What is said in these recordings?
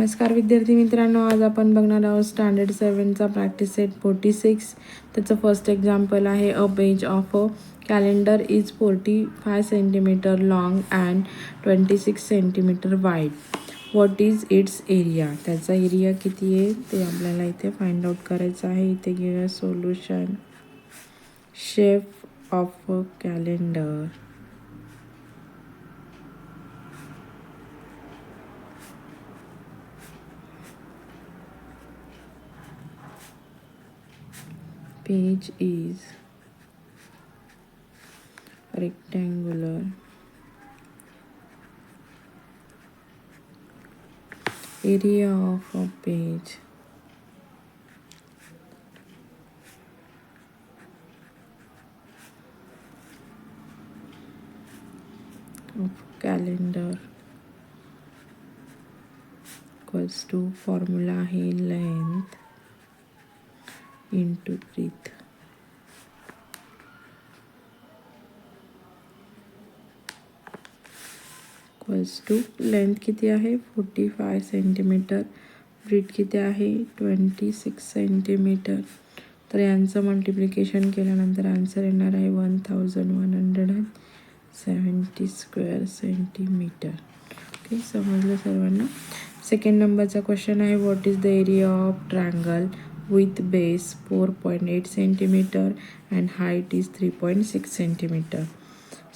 नमस्कार विद्यार्थी मित्रांनो, आज आपण बघणार आहोत स्टँडर्ड 7चा प्रॅक्टिस सेट 46. त्याचं फर्स्ट एक्झाम्पल आहे a page of a calendar is 45 centimetre long and 26 centimetre wide. What is it's area. त्याचा एरिया किती आहे ते आपल्याला इथे फाइंड आउट करायचं आहे. इथे घेऊया solution. Shape of a calendar. Page is rectangular. Area of a page. Of calendar equals to formula है length into breadth. Equals to length किती आहे 45 सेंटीमीटर, ब्रीथ किती आहे 26 सेंटीमीटर. तर यांचं मल्टिप्लिकेशन केल्यानंतर आन्सर येणार आहे 1170 स्क्वेअर सेंटीमीटर. ओके, समजलं सर्वांना. सेकंड नंबरचा क्वेश्चन आहे what is the area of triangle with base 4.8 centimetre and height is 3.6 centimetre.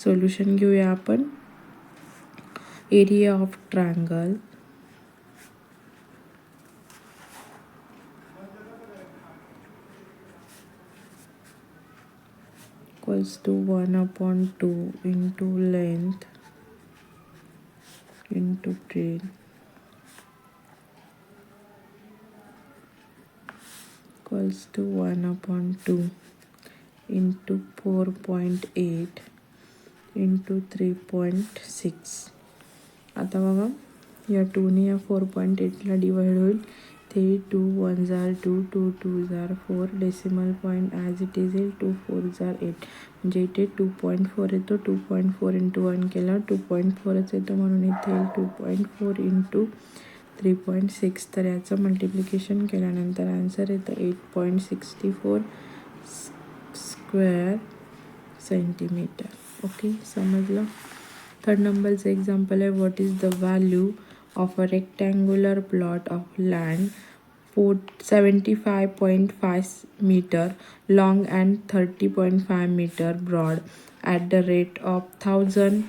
Solution घेऊया आपण. Area of triangle equals to 1/2 into length into breadth equals to 1/2 into 4.8 into 3.6. आता बघा, या 2ने या 4.8ला डिवाइड होईल. ते 2 1 jar 2 2 2 jar 4 decimal point as it is येईल 2 4 jar 8. म्हणजे इथे 2.4 येतो. 2.4 इंटू 1 केला 2.4च येतो, म्हणून इथे येईल 2.4 इंटू 3.6. तर याचं मल्टिप्लिकेशन केल्यानंतर आन्सर येतं 8.64 स्क्वेअर सेंटीमीटर. ओके, समजलं. थर्ड नंबरचं एक्झाम्पल आहे what is the value of a rectangular plot of land 75.5 metre long and 30.5 metre broad at the rate of 1000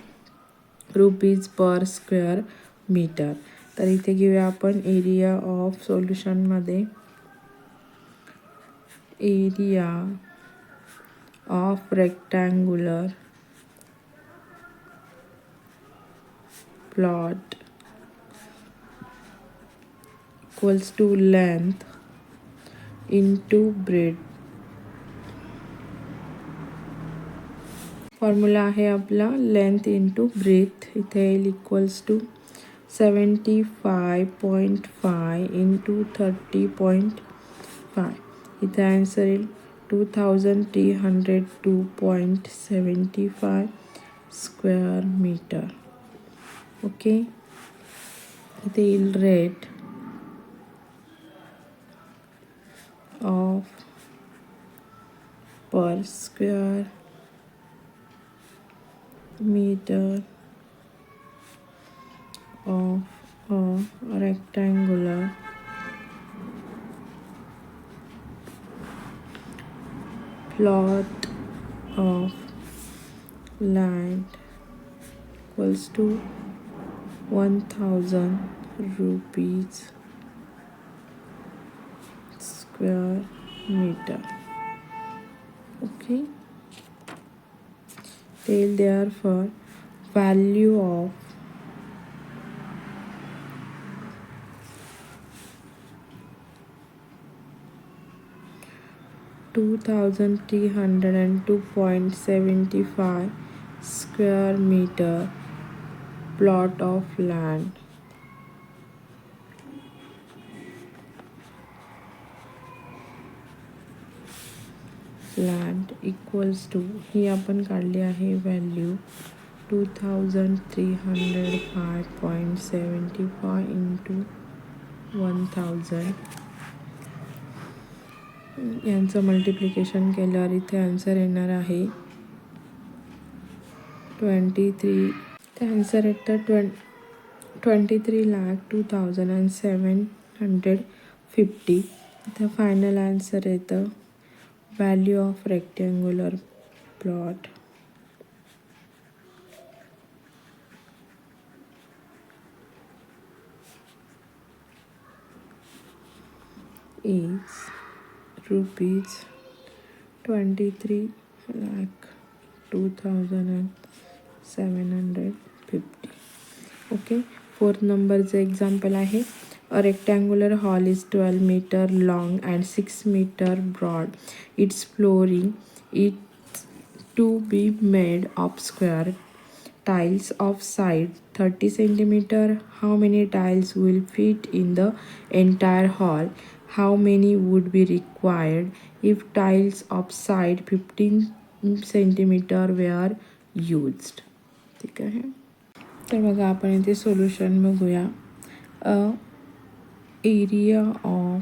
rupees per square metre. तर इथे घेऊया आपण एरिया ऑफ सोल्युशनमध्ये. Area of rectangular plot equals to length into breadth. Formula आहे आपला length into breadth. इथे येईल equals to 75.5 into 30.5. इथे आन्सर येईल 2302.75 स्क्वेअर मीटर. ओके, इथे येईल rate of per square meter of a rectangular plot of land equals to 1000 rupees square meter. Okay, therefore value of $2,302.75 square meter plot of land equals to, ही आपण काढली आहे value 2305.75 into 1000 यांचं multiplication केल्यावर इथे answer येणार आहे 23. ते answer येतं 23,02,750. इथं फायनल आन्सर येतं value of rectangular plot is rupees 23,02,750. Okay. 4th नंबरचं एक्झाम्पल आहे. A rectangular hall is 12 meter long and 6 meter broad. Its flooring is to be made of square tiles of size 30 centimeter. How many tiles will fit in the entire hall? How many would be required if tiles of size 15 centimeter were used? ठीक आहे. तर बघा आपण इथे solution बघूया. Area of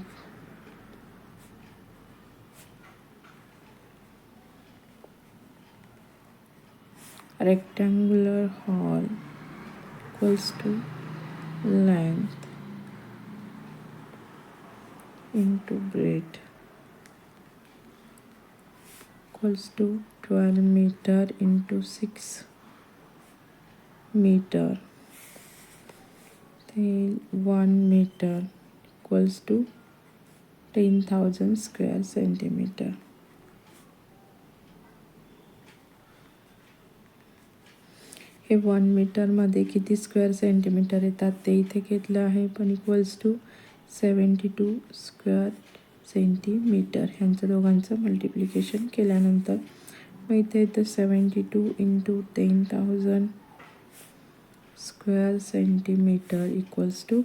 rectangular hall equals to length into breadth equals to 12 meter into 6 meter. Then 1 meter equals to 10,000 square centimeter. हे 1 मीटरमध्ये किती square centimetre येतात ते इथे घेतलं आहे, पण इक्वल्स टू 72 स्क्वेअर सेंटीमीटर. ह्यांचं दोघांचं मल्टिप्लिकेशन केल्यानंतर मग इथे येतं 72 into 10,000 square centimeter equals to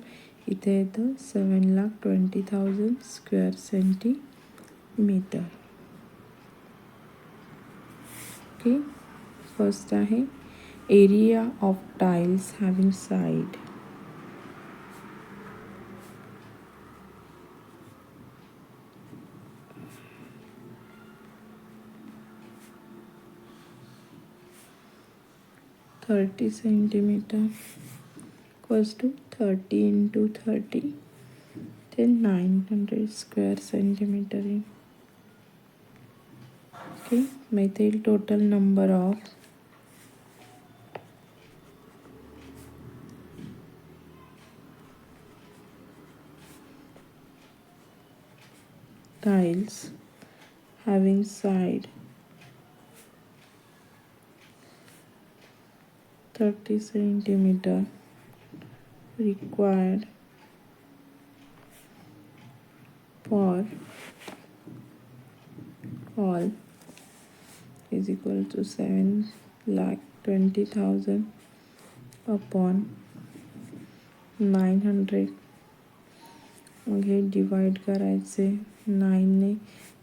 इथे येतं 7,20,000 स्क्वेअर सेंटीमीटर. ओके. फर्स्ट आहे area of tiles having side. (30 centimeter) equals to 30 into 30, then 900 square centimeter. Okay, make the total number of tiles having side 30 centimeter required for hall is equal to 7,20,000 upon 900. मग हे divide करायचे 9ने,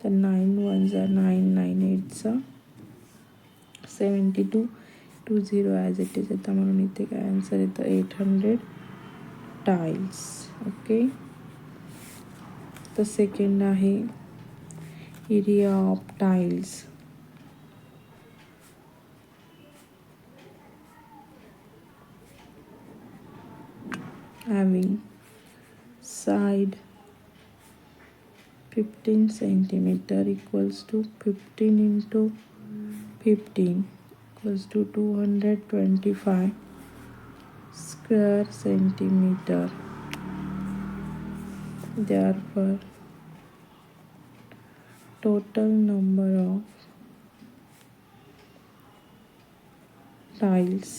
तर 9 1 9 9 8 72 20 as it is येतं, म्हणून इथे काय answer येतं 800 टाईल्स. ओके. तर सेकंड आहे area of tiles having side 15 centimeter equals to 15 into 15 equals to 225 square centimeter. Therefore total number of tiles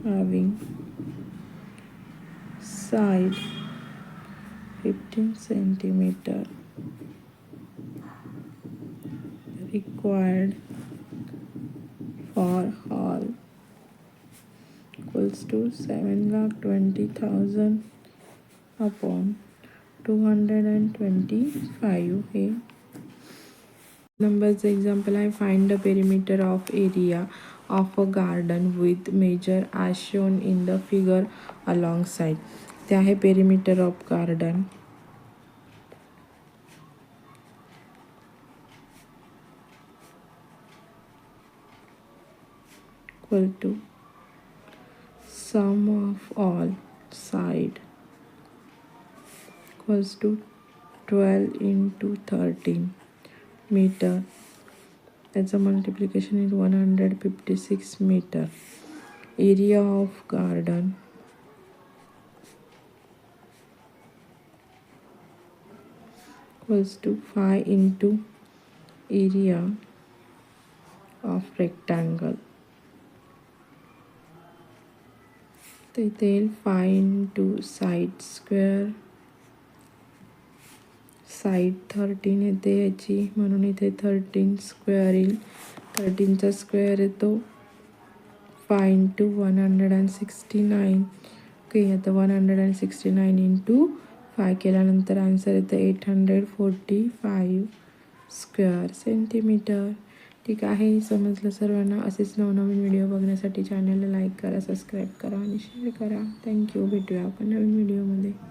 having side 15 centimeter required for hall equals to 7,20,000 upon 225. हे नंबरचं example आहे. Find the perimeter of area of a garden with measure as shown in the figure alongside. ते आहे perimeter of garden. Equal to sum of all side equals to 12 into 13 meter. त्याचं multiplication is 156 meter. Area of garden equals to 5 into area of rectangle. तर इथे येईल 5 into side square. Side 13 येते याची, म्हणून इथे 13 स्क्वेअर येईल. 13चा स्क्वेअर येतो 5 into 169. ओके, आता 169 into 5 केल्यानंतर आन्सर येतं 845 स्क्वेअर सेंटीमीटर. ठीक आहे, समजलं सर्वांना. असेच नवनवीन व्हिडिओ बघण्यासाठी चॅनलला लाईक करा, सबस्क्राईब करा आणि शेअर करा. थँक्यू. भेटूया आपण नवीन व्हिडिओमध्ये.